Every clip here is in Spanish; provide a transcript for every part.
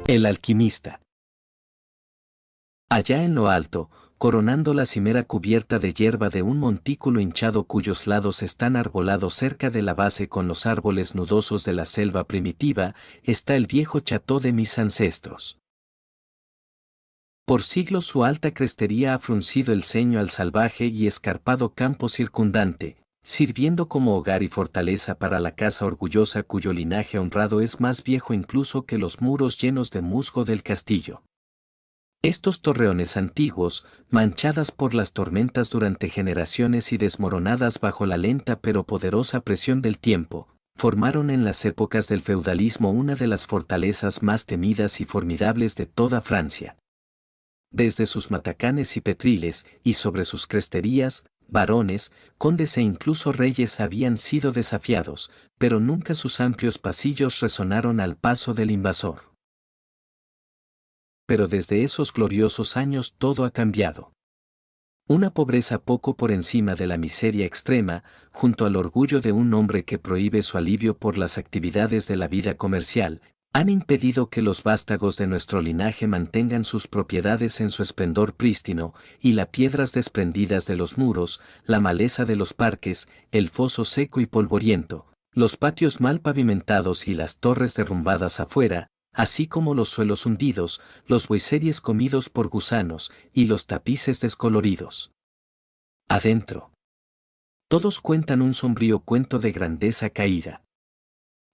El alquimista. Allá en lo alto, coronando la cimera cubierta de hierba de un montículo hinchado cuyos lados están arbolados cerca de la base con los árboles nudosos de la selva primitiva, está el viejo chateau de mis ancestros. Por siglos su alta crestería ha fruncido el ceño al salvaje y escarpado campo circundante, sirviendo como hogar y fortaleza para la casa orgullosa cuyo linaje honrado es más viejo incluso que los muros llenos de musgo del castillo. Estos torreones antiguos, manchadas por las tormentas durante generaciones y desmoronadas bajo la lenta pero poderosa presión del tiempo, formaron en las épocas del feudalismo una de las fortalezas más temidas y formidables de toda Francia. Desde sus matacanes y petriles, y sobre sus cresterías, varones, condes e incluso reyes habían sido desafiados, pero nunca sus amplios pasillos resonaron al paso del invasor. Pero desde esos gloriosos años todo ha cambiado. Una pobreza poco por encima de la miseria extrema, junto al orgullo de un hombre que prohíbe su alivio por las actividades de la vida comercial, han impedido que los vástagos de nuestro linaje mantengan sus propiedades en su esplendor prístino, y las piedras desprendidas de los muros, la maleza de los parques, el foso seco y polvoriento, los patios mal pavimentados y las torres derrumbadas afuera, así como los suelos hundidos, los boiseries comidos por gusanos, y los tapices descoloridos. Adentro. Todos cuentan un sombrío cuento de grandeza caída.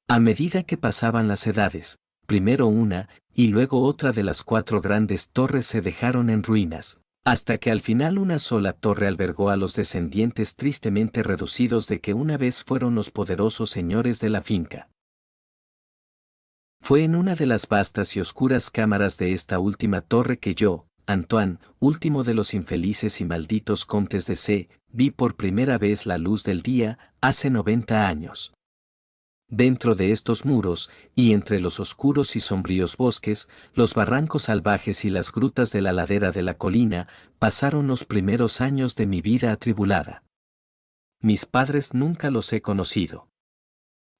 A medida que pasaban las edades, primero una, y luego otra de las 4 grandes torres se dejaron en ruinas, hasta que al final una sola torre albergó a los descendientes tristemente reducidos de que una vez fueron los poderosos señores de la finca. Fue en una de las vastas y oscuras cámaras de esta última torre que yo, Antoine, último de los infelices y malditos contes de C, vi por primera vez la luz del día, hace 90 años. Dentro de estos muros, y entre los oscuros y sombríos bosques, los barrancos salvajes y las grutas de la ladera de la colina, pasaron los primeros años de mi vida atribulada. Mis padres nunca los he conocido.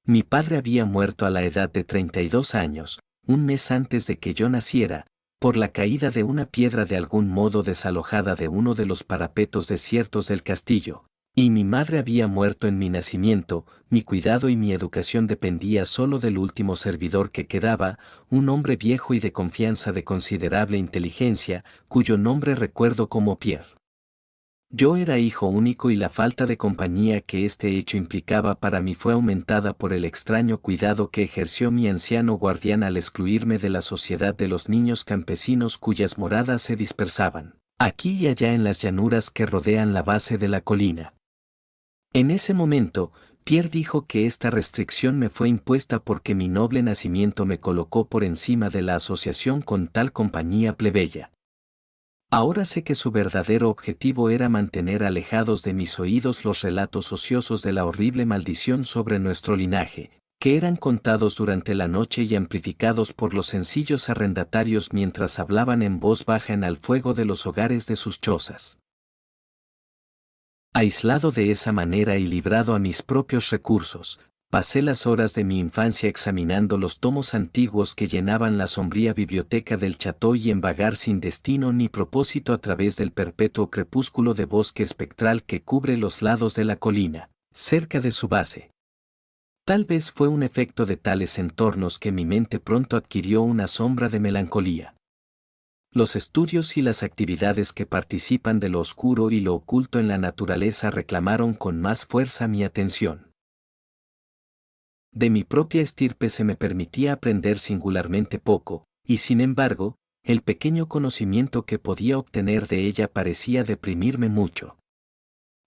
Mi padre había muerto a la edad de 32 años, un mes antes de que yo naciera, por la caída de una piedra de algún modo desalojada de uno de los parapetos desiertos del castillo, y mi madre había muerto en mi nacimiento. Mi cuidado y mi educación dependía solo del último servidor que quedaba, un hombre viejo y de confianza de considerable inteligencia, cuyo nombre recuerdo como Pierre. Yo era hijo único y la falta de compañía que este hecho implicaba para mí fue aumentada por el extraño cuidado que ejerció mi anciano guardián al excluirme de la sociedad de los niños campesinos cuyas moradas se dispersaban, aquí y allá en las llanuras que rodean la base de la colina. En ese momento, Pierre dijo que esta restricción me fue impuesta porque mi noble nacimiento me colocó por encima de la asociación con tal compañía plebeya. Ahora sé que su verdadero objetivo era mantener alejados de mis oídos los relatos ociosos de la horrible maldición sobre nuestro linaje, que eran contados durante la noche y amplificados por los sencillos arrendatarios mientras hablaban en voz baja en al fuego de los hogares de sus chozas. Aislado de esa manera y librado a mis propios recursos, pasé las horas de mi infancia examinando los tomos antiguos que llenaban la sombría biblioteca del chateau y en vagar sin destino ni propósito a través del perpetuo crepúsculo de bosque espectral que cubre los lados de la colina, cerca de su base. Tal vez fue un efecto de tales entornos que mi mente pronto adquirió una sombra de melancolía. Los estudios y las actividades que participan de lo oscuro y lo oculto en la naturaleza reclamaron con más fuerza mi atención. De mi propia estirpe se me permitía aprender singularmente poco, y sin embargo, el pequeño conocimiento que podía obtener de ella parecía deprimirme mucho.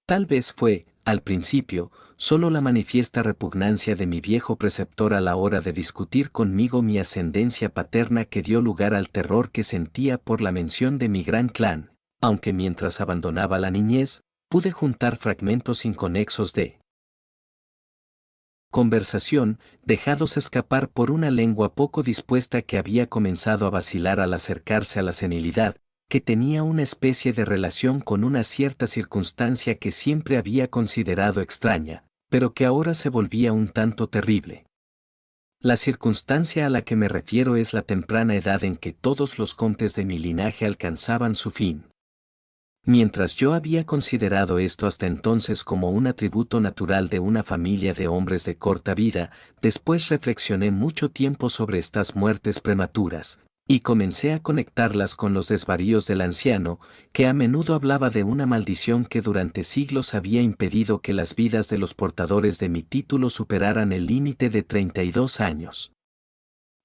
Tal vez fue, al principio, solo la manifiesta repugnancia de mi viejo preceptor a la hora de discutir conmigo mi ascendencia paterna que dio lugar al terror que sentía por la mención de mi gran clan, aunque mientras abandonaba la niñez, pude juntar fragmentos inconexos de conversación, dejados escapar por una lengua poco dispuesta que había comenzado a vacilar al acercarse a la senilidad, que tenía una especie de relación con una cierta circunstancia que siempre había considerado extraña, pero que ahora se volvía un tanto terrible. La circunstancia a la que me refiero es la temprana edad en que todos los contes de mi linaje alcanzaban su fin. Mientras yo había considerado esto hasta entonces como un atributo natural de una familia de hombres de corta vida, después reflexioné mucho tiempo sobre estas muertes prematuras, y comencé a conectarlas con los desvaríos del anciano, que a menudo hablaba de una maldición que durante siglos había impedido que las vidas de los portadores de mi título superaran el límite de 32 años.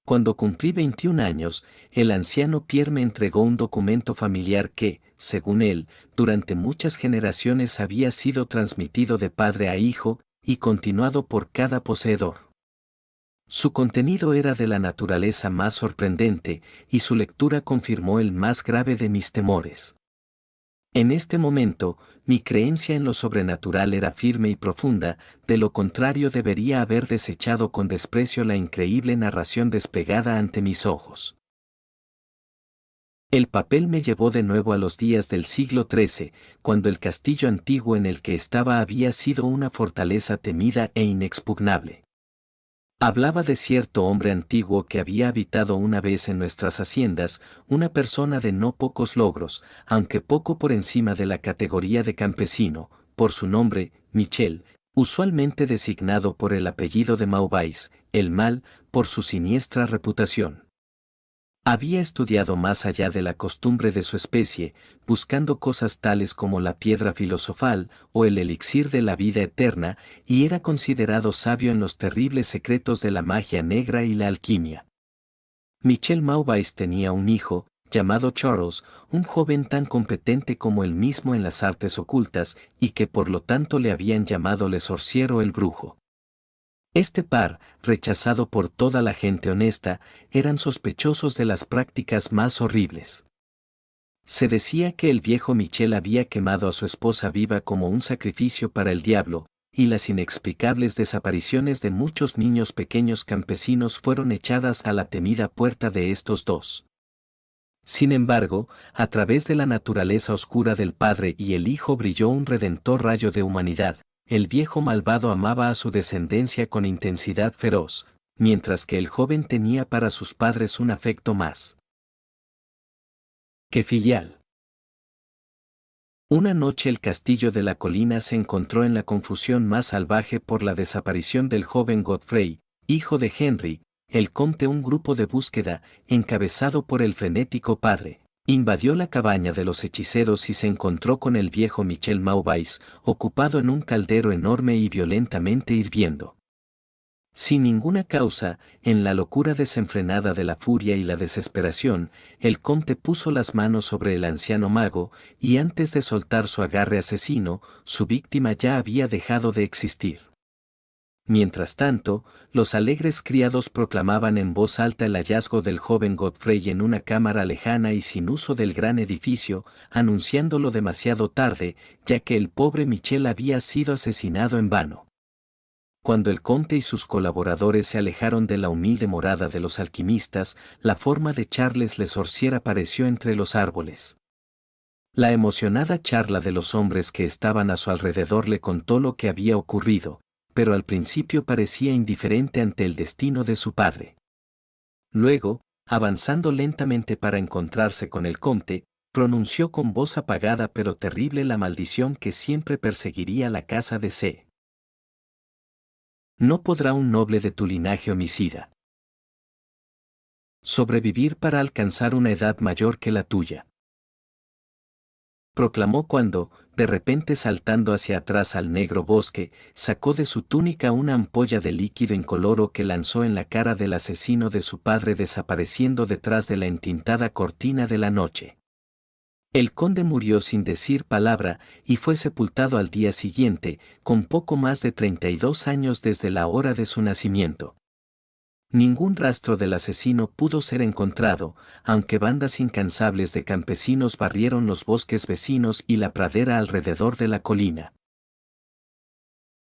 Cuando cumplí 21 años, el anciano Pierre me entregó un documento familiar que, según él, durante muchas generaciones había sido transmitido de padre a hijo y continuado por cada poseedor. Su contenido era de la naturaleza más sorprendente, y su lectura confirmó el más grave de mis temores. En este momento, mi creencia en lo sobrenatural era firme y profunda, de lo contrario debería haber desechado con desprecio la increíble narración desplegada ante mis ojos. El papel me llevó de nuevo a los días del siglo XIII, cuando el castillo antiguo en el que estaba había sido una fortaleza temida e inexpugnable. Hablaba de cierto hombre antiguo que había habitado una vez en nuestras haciendas, una persona de no pocos logros, aunque poco por encima de la categoría de campesino, por su nombre, Michel, usualmente designado por el apellido de Maubais, el mal, por su siniestra reputación. Había estudiado más allá de la costumbre de su especie, buscando cosas tales como la piedra filosofal o el elixir de la vida eterna, y era considerado sabio en los terribles secretos de la magia negra y la alquimia. Michel Maubais tenía un hijo, llamado Charles, un joven tan competente como él mismo en las artes ocultas, y que por lo tanto le habían llamado Le Sorcier o el Brujo. Este par, rechazado por toda la gente honesta, eran sospechosos de las prácticas más horribles. Se decía que el viejo Michel había quemado a su esposa viva como un sacrificio para el diablo, y las inexplicables desapariciones de muchos niños pequeños campesinos fueron echadas a la temida puerta de estos dos. Sin embargo, a través de la naturaleza oscura del padre y el hijo brilló un redentor rayo de humanidad. El viejo malvado amaba a su descendencia con intensidad feroz, mientras que el joven tenía para sus padres un afecto más que filial. Una noche el castillo de la colina se encontró en la confusión más salvaje por la desaparición del joven Godfrey, hijo de Henry, el conde. Un grupo de búsqueda, encabezado por el frenético padre, invadió la cabaña de los hechiceros y se encontró con el viejo Michel Maubais, ocupado en un caldero enorme y violentamente hirviendo. Sin ninguna causa, en la locura desenfrenada de la furia y la desesperación, el conde puso las manos sobre el anciano mago, y antes de soltar su agarre asesino, su víctima ya había dejado de existir. Mientras tanto, los alegres criados proclamaban en voz alta el hallazgo del joven Godfrey en una cámara lejana y sin uso del gran edificio, anunciándolo demasiado tarde, ya que el pobre Michel había sido asesinado en vano. Cuando el conde y sus colaboradores se alejaron de la humilde morada de los alquimistas, la forma de Charles Le Sorcier apareció entre los árboles. La emocionada charla de los hombres que estaban a su alrededor le contó lo que había ocurrido, pero al principio parecía indiferente ante el destino de su padre. Luego, avanzando lentamente para encontrarse con el conde, pronunció con voz apagada pero terrible la maldición que siempre perseguiría la casa de C. No podrá un noble de tu linaje homicida sobrevivir para alcanzar una edad mayor que la tuya. Proclamó cuando, de repente saltando hacia atrás al negro bosque, sacó de su túnica una ampolla de líquido incoloro que lanzó en la cara del asesino de su padre, desapareciendo detrás de la entintada cortina de la noche. El conde murió sin decir palabra y fue sepultado al día siguiente, con poco más de 32 años desde la hora de su nacimiento. Ningún rastro del asesino pudo ser encontrado, aunque bandas incansables de campesinos barrieron los bosques vecinos y la pradera alrededor de la colina.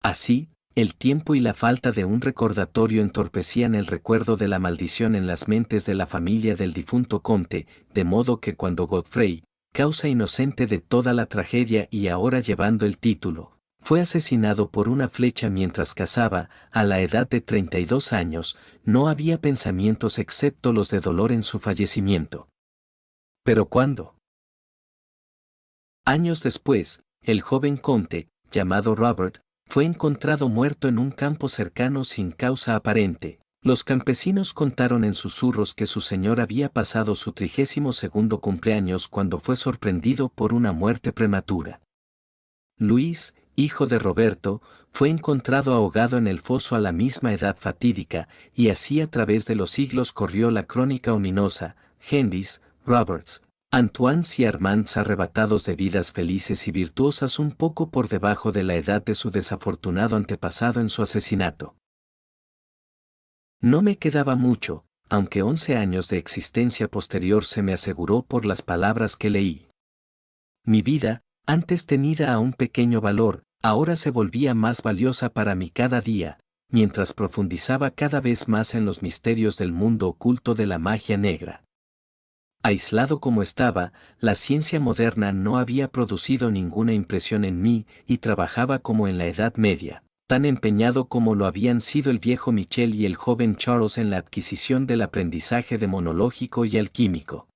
Así, el tiempo y la falta de un recordatorio entorpecían el recuerdo de la maldición en las mentes de la familia del difunto conde, de modo que cuando Godfrey, causa inocente de toda la tragedia y ahora llevando el título Fue asesinado por una flecha mientras cazaba, a la edad de 32 años, no había pensamientos excepto los de dolor en su fallecimiento. ¿Pero cuándo? Años después, el joven conde, llamado Robert, fue encontrado muerto en un campo cercano sin causa aparente. Los campesinos contaron en susurros que su señor había pasado su 32º cumpleaños cuando fue sorprendido por una muerte prematura. Luis, hijo de Roberto, fue encontrado ahogado en el foso a la misma edad fatídica, y así a través de los siglos corrió la crónica ominosa: Henrys, Roberts, Antoines y Armands arrebatados de vidas felices y virtuosas un poco por debajo de la edad de su desafortunado antepasado en su asesinato. No me quedaba mucho, aunque 11 años de existencia posterior se me aseguró por las palabras que leí. Mi vida, antes tenida a un pequeño valor, ahora se volvía más valiosa para mí cada día, mientras profundizaba cada vez más en los misterios del mundo oculto de la magia negra. Aislado como estaba, la ciencia moderna no había producido ninguna impresión en mí y trabajaba como en la Edad Media, tan empeñado como lo habían sido el viejo Michel y el joven Charles en la adquisición del aprendizaje demonológico y alquímico.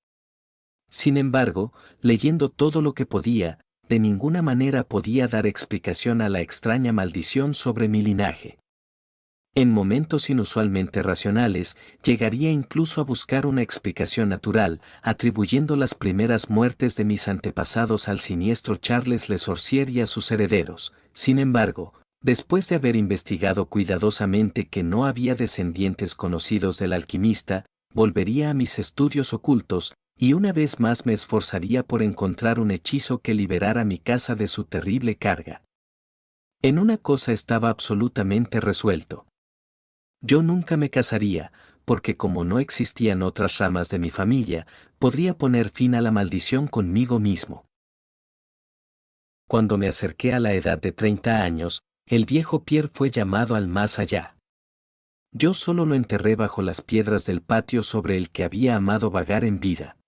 Sin embargo, leyendo todo lo que podía, de ninguna manera podía dar explicación a la extraña maldición sobre mi linaje. En momentos inusualmente racionales, llegaría incluso a buscar una explicación natural, atribuyendo las primeras muertes de mis antepasados al siniestro Charles Le Sorcier y a sus herederos. Sin embargo, después de haber investigado cuidadosamente que no había descendientes conocidos del alquimista, volvería a mis estudios ocultos, y una vez más me esforzaría por encontrar un hechizo que liberara mi casa de su terrible carga. En una cosa estaba absolutamente resuelto. Yo nunca me casaría, porque como no existían otras ramas de mi familia, podría poner fin a la maldición conmigo mismo. Cuando me acerqué a la edad de 30 años, el viejo Pierre fue llamado al más allá. Yo solo lo enterré bajo las piedras del patio sobre el que había amado vagar en vida.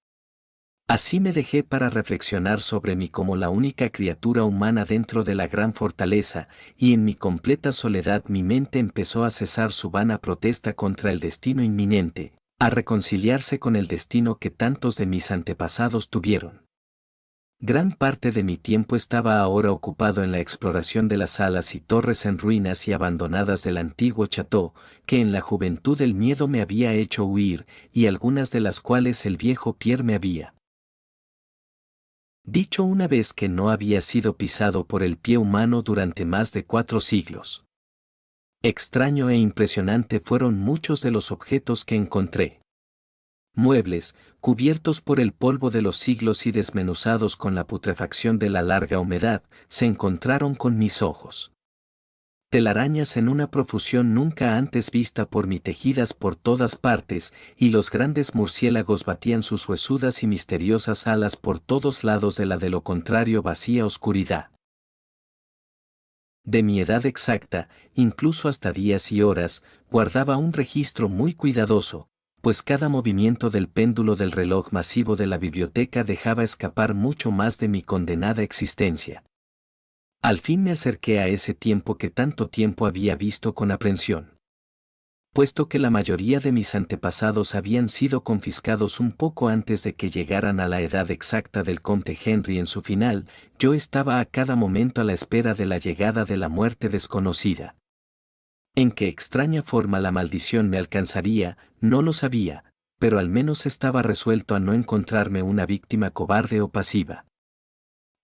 Así me dejé para reflexionar sobre mí como la única criatura humana dentro de la gran fortaleza, y en mi completa soledad mi mente empezó a cesar su vana protesta contra el destino inminente, a reconciliarse con el destino que tantos de mis antepasados tuvieron. Gran parte de mi tiempo estaba ahora ocupado en la exploración de las salas y torres en ruinas y abandonadas del antiguo chateau, que en la juventud el miedo me había hecho huir, y algunas de las cuales el viejo Pierre me había dicho una vez que no había sido pisado por el pie humano durante más de 4 siglos. Extraño e impresionante fueron muchos de los objetos que encontré. Muebles, cubiertos por el polvo de los siglos y desmenuzados con la putrefacción de la larga humedad, se encontraron con mis ojos. Telarañas en una profusión nunca antes vista por mí tejidas por todas partes, y los grandes murciélagos batían sus huesudas y misteriosas alas por todos lados de la de lo contrario vacía oscuridad. De mi edad exacta, incluso hasta días y horas, guardaba un registro muy cuidadoso, pues cada movimiento del péndulo del reloj masivo de la biblioteca dejaba escapar mucho más de mi condenada existencia. Al fin me acerqué a ese tiempo que tanto tiempo había visto con aprensión. Puesto que la mayoría de mis antepasados habían sido confiscados un poco antes de que llegaran a la edad exacta del conde Henry en su final, yo estaba a cada momento a la espera de la llegada de la muerte desconocida. En qué extraña forma la maldición me alcanzaría, no lo sabía, pero al menos estaba resuelto a no encontrarme una víctima cobarde o pasiva.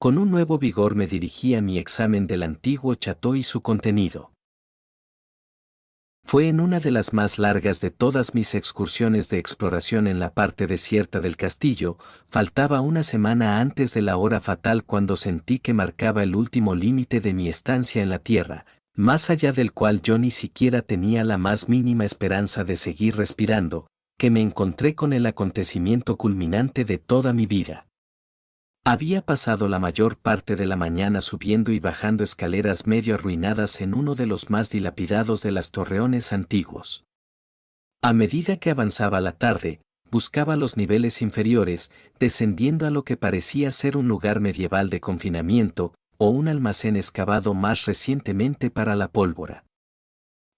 Con un nuevo vigor me dirigí a mi examen del antiguo chateau y su contenido. Fue en una de las más largas de todas mis excursiones de exploración en la parte desierta del castillo. Faltaba una semana antes de la hora fatal cuando sentí que marcaba el último límite de mi estancia en la tierra, más allá del cual yo ni siquiera tenía la más mínima esperanza de seguir respirando, que me encontré con el acontecimiento culminante de toda mi vida. Había pasado la mayor parte de la mañana subiendo y bajando escaleras medio arruinadas en uno de los más dilapidados de los torreones antiguos. A medida que avanzaba la tarde, buscaba los niveles inferiores, descendiendo a lo que parecía ser un lugar medieval de confinamiento, o un almacén excavado más recientemente para la pólvora.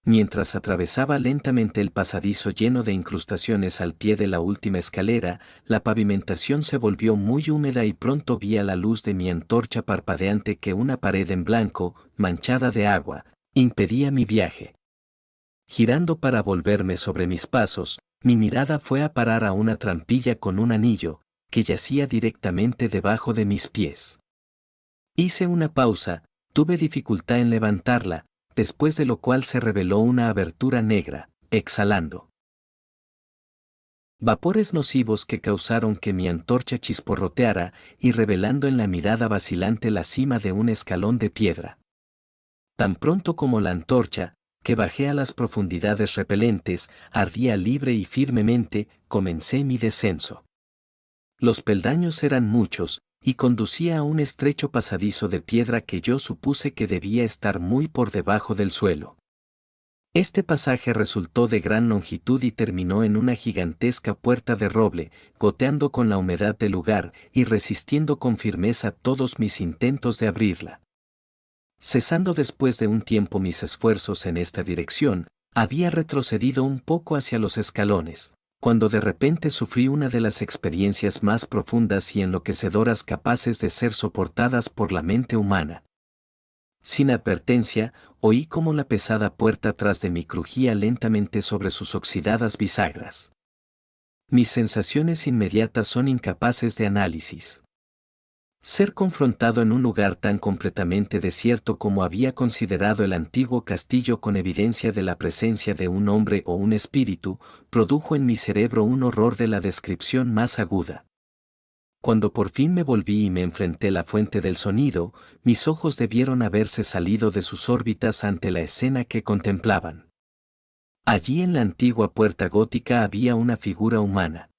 Mientras atravesaba lentamente el pasadizo lleno de incrustaciones al pie de la última escalera, la pavimentación se volvió muy húmeda y pronto vi a la luz de mi antorcha parpadeante que una pared en blanco, manchada de agua, impedía mi viaje. Girando para volverme sobre mis pasos, mi mirada fue a parar a una trampilla con un anillo, que yacía directamente debajo de mis pies. Hice una pausa, tuve dificultad en levantarla, después de lo cual se reveló una abertura negra, exhalando vapores nocivos que causaron que mi antorcha chisporroteara y revelando en la mirada vacilante la cima de un escalón de piedra. Tan pronto como la antorcha, que bajé a las profundidades repelentes, ardía libre y firmemente, comencé mi descenso. Los peldaños eran muchos, y conducía a un estrecho pasadizo de piedra que yo supuse que debía estar muy por debajo del suelo. Este pasaje resultó de gran longitud y terminó en una gigantesca puerta de roble, goteando con la humedad del lugar y resistiendo con firmeza todos mis intentos de abrirla. Cesando después de un tiempo mis esfuerzos en esta dirección, había retrocedido un poco hacia los escalones, cuando de repente sufrí una de las experiencias más profundas y enloquecedoras capaces de ser soportadas por la mente humana. Sin advertencia, oí cómo la pesada puerta tras de mí crujía lentamente sobre sus oxidadas bisagras. Mis sensaciones inmediatas son incapaces de análisis. Ser confrontado en un lugar tan completamente desierto como había considerado el antiguo castillo con evidencia de la presencia de un hombre o un espíritu, produjo en mi cerebro un horror de la descripción más aguda. Cuando por fin me volví y me enfrenté a la fuente del sonido, mis ojos debieron haberse salido de sus órbitas ante la escena que contemplaban. Allí en la antigua puerta gótica había una figura humana.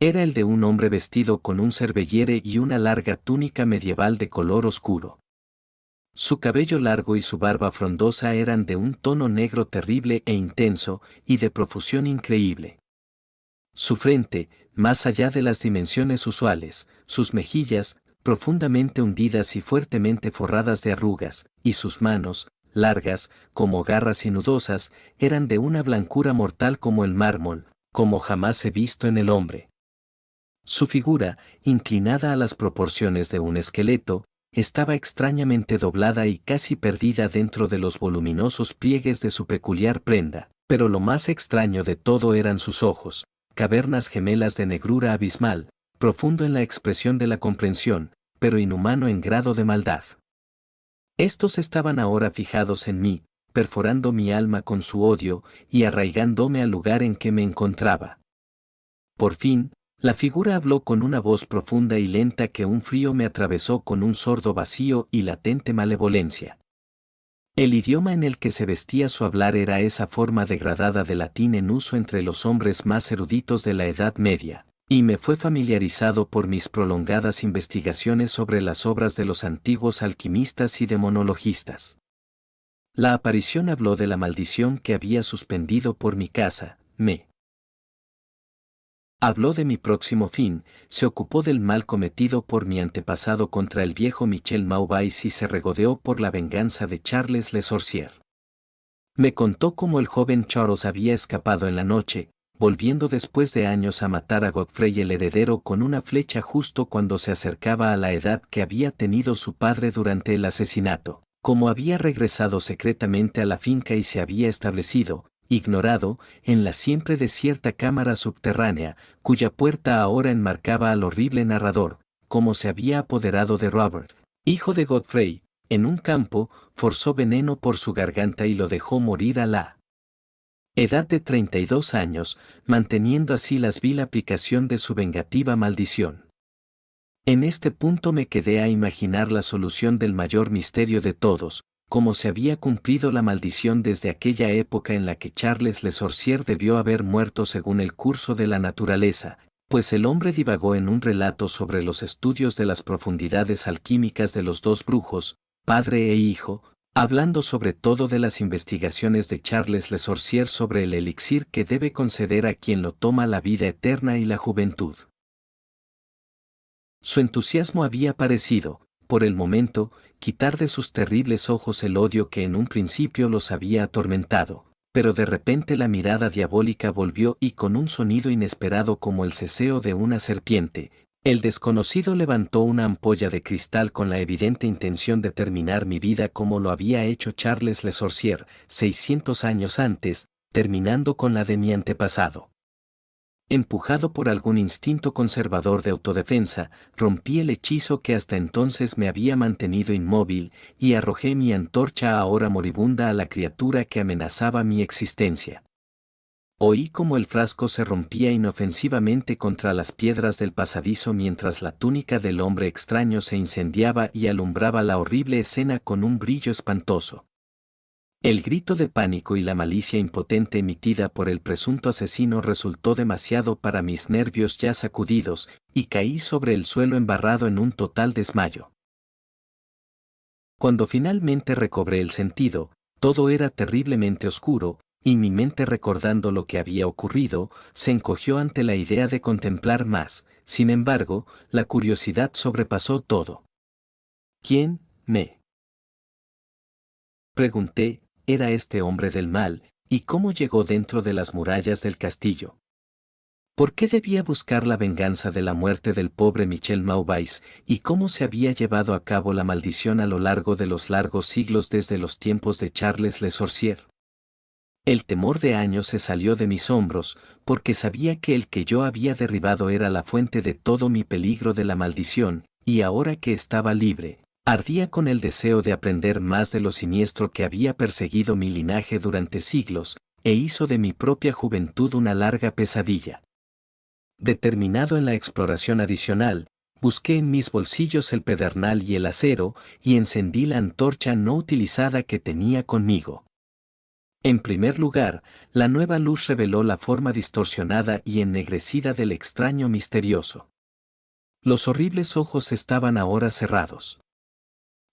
Era el de un hombre vestido con un cervellere y una larga túnica medieval de color oscuro. Su cabello largo y su barba frondosa eran de un tono negro terrible e intenso, y de profusión increíble. Su frente, más allá de las dimensiones usuales, sus mejillas, profundamente hundidas y fuertemente forradas de arrugas, y sus manos, largas, como garras y nudosas, eran de una blancura mortal como el mármol, como jamás he visto en el hombre. Su figura, inclinada a las proporciones de un esqueleto, estaba extrañamente doblada y casi perdida dentro de los voluminosos pliegues de su peculiar prenda, pero lo más extraño de todo eran sus ojos, cavernas gemelas de negrura abismal, profundo en la expresión de la comprensión, pero inhumano en grado de maldad. Estos estaban ahora fijados en mí, perforando mi alma con su odio y arraigándome al lugar en que me encontraba. Por fin, la figura habló con una voz profunda y lenta que un frío me atravesó con un sordo vacío y latente malevolencia. El idioma en el que se vestía su hablar era esa forma degradada de latín en uso entre los hombres más eruditos de la Edad Media, y me fue familiarizado por mis prolongadas investigaciones sobre las obras de los antiguos alquimistas y demonologistas. La aparición habló de la maldición que había suspendido por mi casa, habló de mi próximo fin, se ocupó del mal cometido por mi antepasado contra el viejo Michel Maubais y se regodeó por la venganza de Charles Le Sorcier. Me contó cómo el joven Charles había escapado en la noche, volviendo después de años a matar a Godfrey el heredero con una flecha justo cuando se acercaba a la edad que había tenido su padre durante el asesinato, cómo había regresado secretamente a la finca y se había establecido, ignorado, en la siempre desierta cámara subterránea, cuya puerta ahora enmarcaba al horrible narrador, cómo se había apoderado de Robert, hijo de Godfrey, en un campo, forzó veneno por su garganta y lo dejó morir a la edad de 32 años, manteniendo así la vil aplicación de su vengativa maldición. En este punto me quedé a imaginar la solución del mayor misterio de todos, cómo se había cumplido la maldición desde aquella época en la que Charles Le Sorcier debió haber muerto según el curso de la naturaleza, pues el hombre divagó en un relato sobre los estudios de las profundidades alquímicas de los dos brujos, padre e hijo, hablando sobre todo de las investigaciones de Charles Le Sorcier sobre el elixir que debe conceder a quien lo toma la vida eterna y la juventud. Su entusiasmo había parecido, por el momento, quitar de sus terribles ojos el odio que en un principio los había atormentado. Pero de repente la mirada diabólica volvió y con un sonido inesperado como el ceseo de una serpiente, el desconocido levantó una ampolla de cristal con la evidente intención de terminar mi vida como lo había hecho Charles Le Sorcier 600 años antes, terminando con la de mi antepasado. Empujado por algún instinto conservador de autodefensa, rompí el hechizo que hasta entonces me había mantenido inmóvil y arrojé mi antorcha ahora moribunda a la criatura que amenazaba mi existencia. Oí como el frasco se rompía inofensivamente contra las piedras del pasadizo mientras la túnica del hombre extraño se incendiaba y alumbraba la horrible escena con un brillo espantoso. El grito de pánico y la malicia impotente emitida por el presunto asesino resultó demasiado para mis nervios ya sacudidos, y caí sobre el suelo embarrado en un total desmayo. Cuando finalmente recobré el sentido, todo era terriblemente oscuro, y mi mente recordando lo que había ocurrido, se encogió ante la idea de contemplar más. Sin embargo, la curiosidad sobrepasó todo. ¿Quién me? Pregunté. Era este hombre del mal, y cómo llegó dentro de las murallas del castillo. ¿Por qué debía buscar la venganza de la muerte del pobre Michel Maubais, y cómo se había llevado a cabo la maldición a lo largo de los largos siglos desde los tiempos de Charles Le Sorcier? El temor de años se salió de mis hombros, porque sabía que el que yo había derribado era la fuente de todo mi peligro de la maldición, y ahora que estaba libre, ardía con el deseo de aprender más de lo siniestro que había perseguido mi linaje durante siglos, e hizo de mi propia juventud una larga pesadilla. Determinado en la exploración adicional, busqué en mis bolsillos el pedernal y el acero, y encendí la antorcha no utilizada que tenía conmigo. En primer lugar, la nueva luz reveló la forma distorsionada y ennegrecida del extraño misterioso. Los horribles ojos estaban ahora cerrados.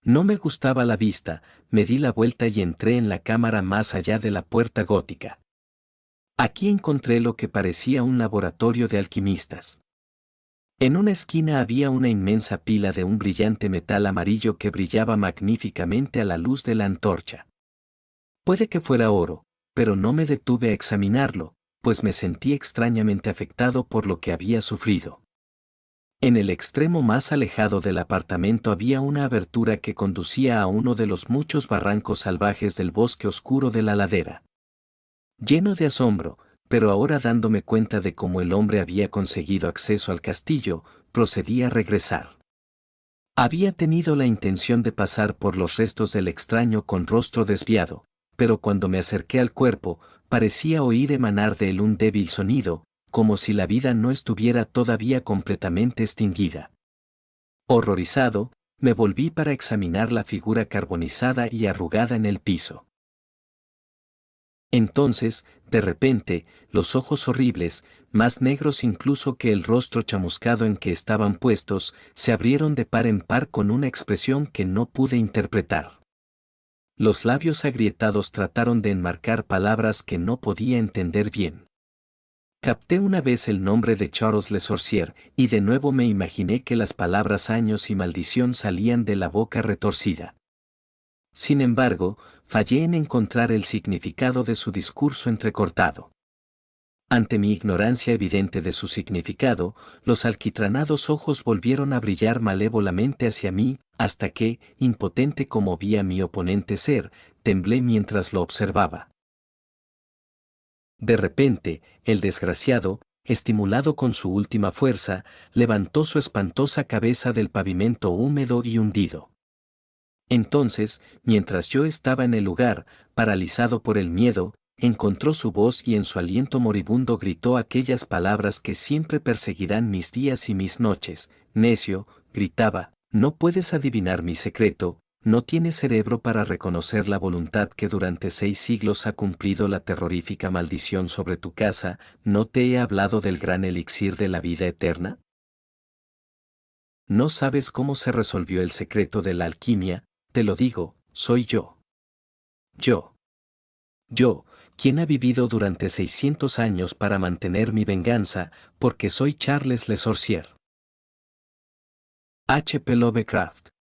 No me gustaba la vista, me di la vuelta y entré en la cámara más allá de la puerta gótica. Aquí encontré lo que parecía un laboratorio de alquimistas. En una esquina había una inmensa pila de un brillante metal amarillo que brillaba magníficamente a la luz de la antorcha. Puede que fuera oro, pero no me detuve a examinarlo, pues me sentí extrañamente afectado por lo que había sufrido. En el extremo más alejado del apartamento había una abertura que conducía a uno de los muchos barrancos salvajes del bosque oscuro de la ladera. Lleno de asombro, pero ahora dándome cuenta de cómo el hombre había conseguido acceso al castillo, procedí a regresar. Había tenido la intención de pasar por los restos del extraño con rostro desviado, pero cuando me acerqué al cuerpo, parecía oír emanar de él un débil sonido, como si la vida no estuviera todavía completamente extinguida. Horrorizado, me volví para examinar la figura carbonizada y arrugada en el piso. Entonces, de repente, los ojos horribles, más negros incluso que el rostro chamuscado en que estaban puestos, se abrieron de par en par con una expresión que no pude interpretar. Los labios agrietados trataron de enmarcar palabras que no podía entender bien. Capté una vez el nombre de Charles Le Sorcier, y de nuevo me imaginé que las palabras años y maldición salían de la boca retorcida. Sin embargo, fallé en encontrar el significado de su discurso entrecortado. Ante mi ignorancia evidente de su significado, los alquitranados ojos volvieron a brillar malévolamente hacia mí, hasta que, impotente como vi a mi oponente ser, temblé mientras lo observaba. De repente, el desgraciado, estimulado con su última fuerza, levantó su espantosa cabeza del pavimento húmedo y hundido. Entonces, mientras yo estaba en el lugar, paralizado por el miedo, encontró su voz y en su aliento moribundo gritó aquellas palabras que siempre perseguirán mis días y mis noches. Necio, gritaba, no puedes adivinar mi secreto, no tienes cerebro para reconocer la voluntad que durante 6 siglos ha cumplido la terrorífica maldición sobre tu casa. ¿No te he hablado del gran elixir de la vida eterna? ¿No sabes cómo se resolvió el secreto de la alquimia? Te lo digo, soy yo. Yo, quien ha vivido durante 600 años para mantener mi venganza, porque soy Charles Le Sorcier. H. P. Lovecraft.